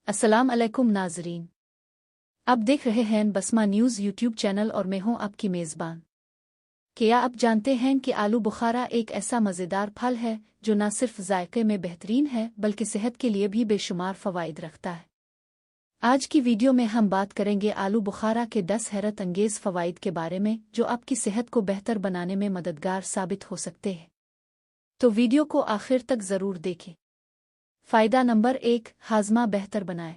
अस्सलाम अलैकुम नाजरीन। आप देख रहे हैं बसमा न्यूज़ यूट्यूब चैनल और मैं हूं आपकी मेज़बान। क्या आप जानते हैं कि आलू बुखारा एक ऐसा मज़ेदार फल है जो न सिर्फ जायके में बेहतरीन है बल्कि सेहत के लिए भी बेशुमार फ़वाइद रखता है। आज की वीडियो में हम बात करेंगे आलू बुखारा के 10 हैरत अंगेज़ फ़वाइद के बारे में जो आपकी सेहत को बेहतर बनाने में मददगार साबित हो सकते हैं। तो वीडियो को आखिर तक ज़रूर देखें। फ़ायदा नंबर 1, हाज़मा बेहतर बनाए।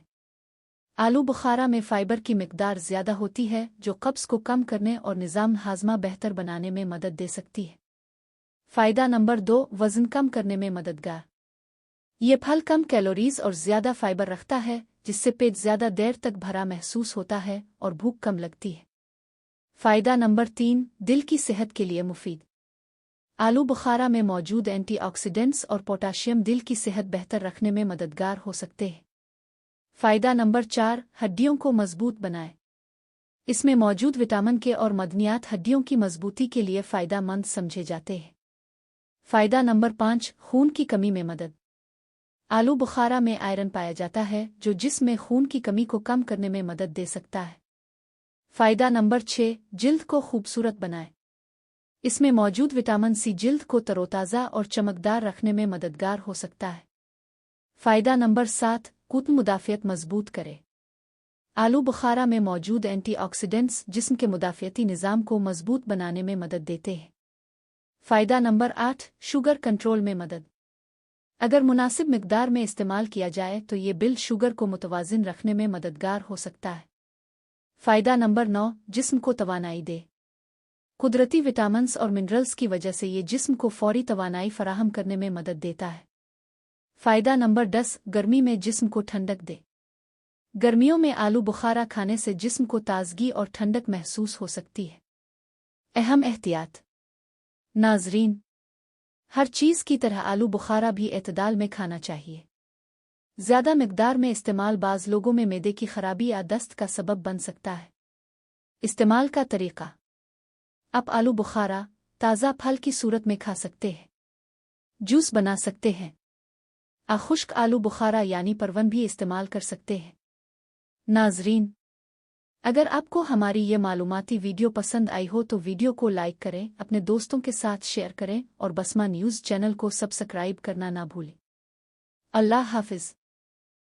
आलू बुखारा में फ़ाइबर की मिकदार ज़्यादा होती है जो कब्ज़ को कम करने और निज़ाम हाज़मा बेहतर बनाने में मदद दे सकती है। फ़ायदा नंबर 2, वज़न कम करने में मददगार। ये फल कम कैलोरीज़ और ज़्यादा फ़ाइबर रखता है जिससे पेट ज़्यादा देर तक भरा महसूस होता है और भूख कम लगती है। फ़ायदा नंबर 3, दिल की सेहत के लिए मुफीद। आलू बुखारा में मौजूद एंटीऑक्सीडेंट्स और पोटाशियम दिल की सेहत बेहतर रखने में मददगार हो सकते हैं। फ़ायदा नंबर 4, हड्डियों को मजबूत बनाए। इसमें मौजूद विटामिन के और मदनियात हड्डियों की मजबूती के लिए फ़ायदेमंद समझे जाते हैं। फ़ायदा नंबर 5, खून की कमी में मदद। आलू बुखारा में आयरन पाया जाता है जो जिस्म में खून की कमी को कम करने में मदद दे सकता है। फ़ायदा नंबर 6, जिल्द को खूबसूरत बनाए। इसमें मौजूद विटामिन सी जिल्द को तरोताज़ा और चमकदार रखने में मददगार हो सकता है। फ़ायदा नंबर 7, कुत मुदाफ़ियत मजबूत करे। आलू बुखारा में मौजूद एंटीऑक्सीडेंट्स जिस्म के मुदाफ़ियती निज़ाम को मजबूत बनाने में मदद देते हैं। फ़ायदा नंबर 8, शुगर कंट्रोल में मदद। अगर मुनासिब मिकदार में इस्तेमाल किया जाए तो ये बिल शुगर को मुतवाज़िन रखने में मददगार हो सकता है। फ़ायदा नंबर 9, जिस्म को तवानाई दे। कुदरती विटामिन्स और मिनरल्स की वजह से ये जिस्म को फ़ौरी तवानाई फराहम करने में मदद देता है। फ़ायदा नंबर 10, गर्मी में जिस्म को ठंडक दे। गर्मियों में आलू बुखारा खाने से जिस्म को ताज़गी और ठंडक महसूस हो सकती है। अहम एहतियात। नाज़रीन, हर चीज़ की तरह आलू बुखारा भी एतदाल में खाना चाहिए। ज़्यादा मिकदार में इस्तेमाल बाज़ लोगों में मैदे की खराबी या दस्त का सबब बन सकता है। इस्तेमाल का तरीका। आप आलू बुखारा ताज़ा फल की सूरत में खा सकते हैं। जूस बना सकते हैं। खुश्क आलू बुखारा यानी परवन भी इस्तेमाल कर सकते हैं। नाज़रीन, अगर आपको हमारी ये मालूमाती वीडियो पसंद आई हो तो वीडियो को लाइक करें, अपने दोस्तों के साथ शेयर करें और बसमा न्यूज़ चैनल को सब्सक्राइब करना ना भूलें। अल्लाह हाफ़िज़।